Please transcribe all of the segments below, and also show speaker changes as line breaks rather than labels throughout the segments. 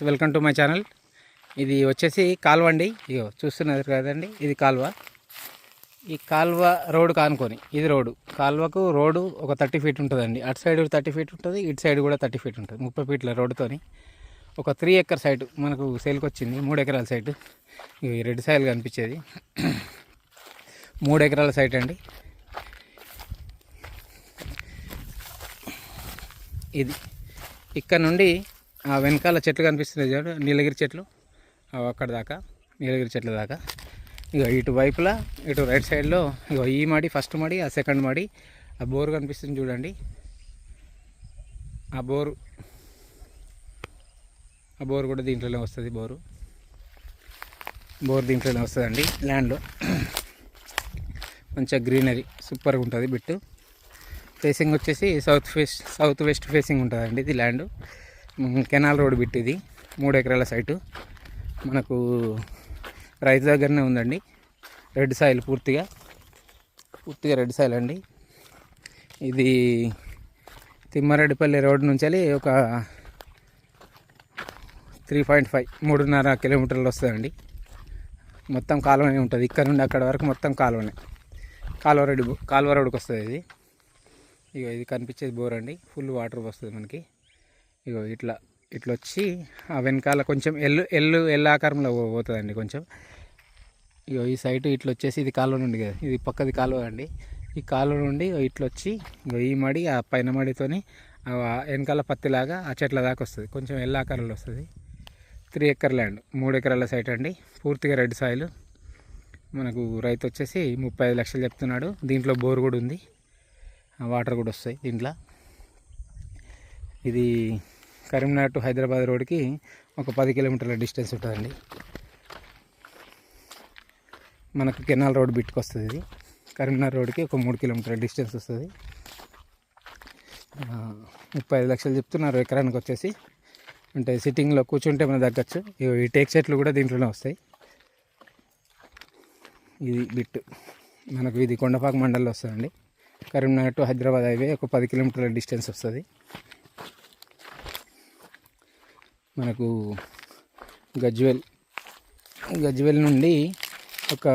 Welcome to my channel. ఇది వచ్చేసి కాలువ అండి. ఇగో చూస్తున్నారు కదండి, ఇది కాలువ. ఈ కాలువ రోడ్డు కానుకొని ఇది రోడ్డు. కాలువకు రోడ్డు ఒక 30 ఫీట్ ఉంటుందండి. అటు సైడ్ 30 ఫీట్ ఉంటుంది, ఇటు సైడ్ కూడా 30 ఫీట్ ఉంటుంది. 30 ఫీట్ల రోడ్డుతోని ఒక 3 ఎకర్ సైట్ మనకు సేల్కి వచ్చింది. 3 ఎకరాల సైట్. ఇవి రెడ్ సాయిల్ కనిపించేది 3 ఎకరాల సైట్ అండి. ఇది ఇక్కడ నుండి ఆ వెనకాల చెట్లు కనిపిస్తున్నాయి చూడు, నీలగిరి చెట్లు, అక్కడ దాకా నీలగిరి చెట్ల దాకా. ఇక ఇటు వైపులా ఇటు రైట్ సైడ్లో ఇక ఈ మడి ఫస్ట్ మడి, ఆ సెకండ్ మడి, ఆ బోరు కనిపిస్తుంది చూడండి. ఆ బోరు కూడా దీంట్లోనే వస్తుంది. బోరు దీంట్లోనే వస్తుందండి. ల్యాండ్లో మంచిగా గ్రీనరీ సూపర్గా ఉంటుంది. బిట్టు ఫేసింగ్ వచ్చేసి సౌత్ వెస్ట్ ఫేసింగ్ ఉంటుందండి. ఇది ల్యాండ్ కెనాల్ రోడ్ బిట్. ఇది 3 ఎకరాల సైటు మనకు రైతు దగ్గరనే ఉందండి. రెడ్ సాయిల్ పూర్తిగా రెడ్ సాయిల్ అండి. ఇది తిమ్మారెడ్డిపల్లి రోడ్ నుంచి ఒక 3.5 కిలోమీటర్లు వస్తుందండి. మొత్తం కాలువనే ఉంటుంది. ఇక్కడ నుండి అక్కడ వరకు మొత్తం కాలువనే. కాలువ రోడ్డుకి వస్తుంది ఇది. ఇగో ఇది కనిపించేది బోర్ అండి. ఫుల్ వాటర్ వస్తుంది మనకి. ఇగో ఇట్లా వచ్చి ఆ వెనకాల కొంచెం ఎల్లు ఆకారంలో పోతుందండి కొంచెం. ఇగో ఈ సైటు ఇట్లా వచ్చేసి ఇది కాలువ నుండి కదా, ఇది పక్కది కాలువ అండి. ఈ కాలువ నుండి ఇట్లా వచ్చి ఇగో ఈ మడి ఆ పైన మడితోని వెనకాల పత్తిలాగా ఆ చెట్ల దాకా వస్తుంది. కొంచెం ఎల్లు ఆకారంలో వస్తుంది. 3 ఎకర్ ల్యాండ్, 3 ఎకరాల సైట్ అండి. పూర్తిగా రెడ్ సాయిల్. మనకు రైతు వచ్చేసి 35 లక్షలు చెప్తున్నాడు. దీంట్లో బోర్ కూడా ఉంది, వాటర్ కూడా వస్తాయి దీంట్లో. ఇది కరీంనగర్ టు హైదరాబాద్ రోడ్కి ఒక 10 కిలోమీటర్ల డిస్టెన్స్ ఉంటుందండి. మనకు కెనాల్ రోడ్ బిట్కి వస్తుంది. ఇది కరీంనగర్ రోడ్కి ఒక 3 కిలోమీటర్ల డిస్టెన్స్ వస్తుంది. 35 లక్షలు చెప్తున్నారు ఎకరానికి వచ్చేసి. అంటే సిట్టింగ్లో కూర్చుంటే మనం తగ్గచ్చు. ఈ టేక్ చెట్లు కూడా దీంట్లోనే వస్తాయి. ఇది బిట్ మనకు. ఇది కొండపాక మండల్లో వస్తుందండి. కరీంనగర్ టు హైదరాబాద్ హైవే ఒక 10 కిలోమీటర్ల డిస్టెన్స్ వస్తుంది. మనకు గజ్వేల్ నుండి ఒక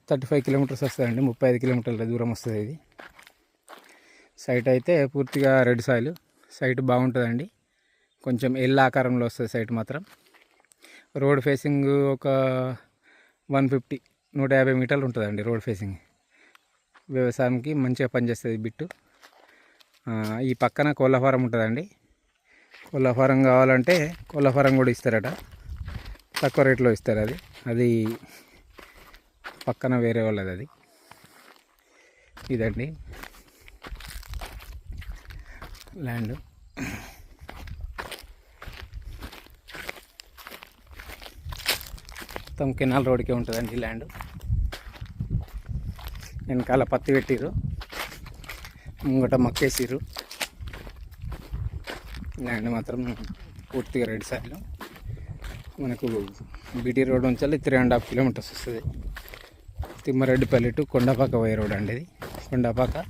35 కిలోమీటర్స్ వస్తుందండి. 35 కిలోమీటర్ల దూరం వస్తుంది ఇది. సైట్ అయితే పూర్తిగా రెడ్ సాయిల్. సైట్ బాగుంటుందండి. కొంచెం ఎల్ ఆకారంలో వస్తుంది సైట్ మాత్రం. రోడ్ ఫేసింగ్ ఒక 150 మీటర్లు ఉంటుందండి రోడ్ ఫేసింగ్. వ్యవసాయానికి మంచిగా పనిచేస్తుంది బిట్టు. ఈ పక్కన కోళ్ళ ఫారం ఉంటుందండి. కోళ్ళ ఫారం కావాలంటే కోళ్ళ ఫారం కూడా ఇస్తారట, తక్కువ రేట్లో ఇస్తారు. అది పక్కన వేరే వాళ్ళది. అది ఇదండి ల్యాండ్. మొత్తం కెనాల్ రోడ్కే ఉంటుందండి ల్యాండ్. వెనకాల పత్తి పెట్టిర్రు, ముంగట మక్కేసిర్రు. ల్యాండ్ మాత్రం పూర్తిగా రెడ్ సాయిల్. మనకు బీటీ రోడ్ నుంచి 3.5 కిలోమీటర్స్ వస్తుంది. తిమ్మారెడ్డిపల్లి టు కొండపాక పోయే రోడ్ అండి ఇది. కొండపాక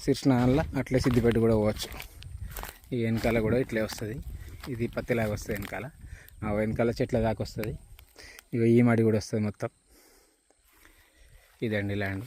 సిర్స్నాల అట్లే సిద్దిపేట కూడా పోవచ్చు. ఈ వెనకాల కూడా ఇట్లే వస్తుంది. ఇది పత్తిలాగా వస్తుంది వెనకాల. ఆ వెనకాల చెట్ల దాకా వస్తుంది. ఇక ఈ మడి కూడా వస్తుంది మొత్తం. ఇదండి ల్యాండ్.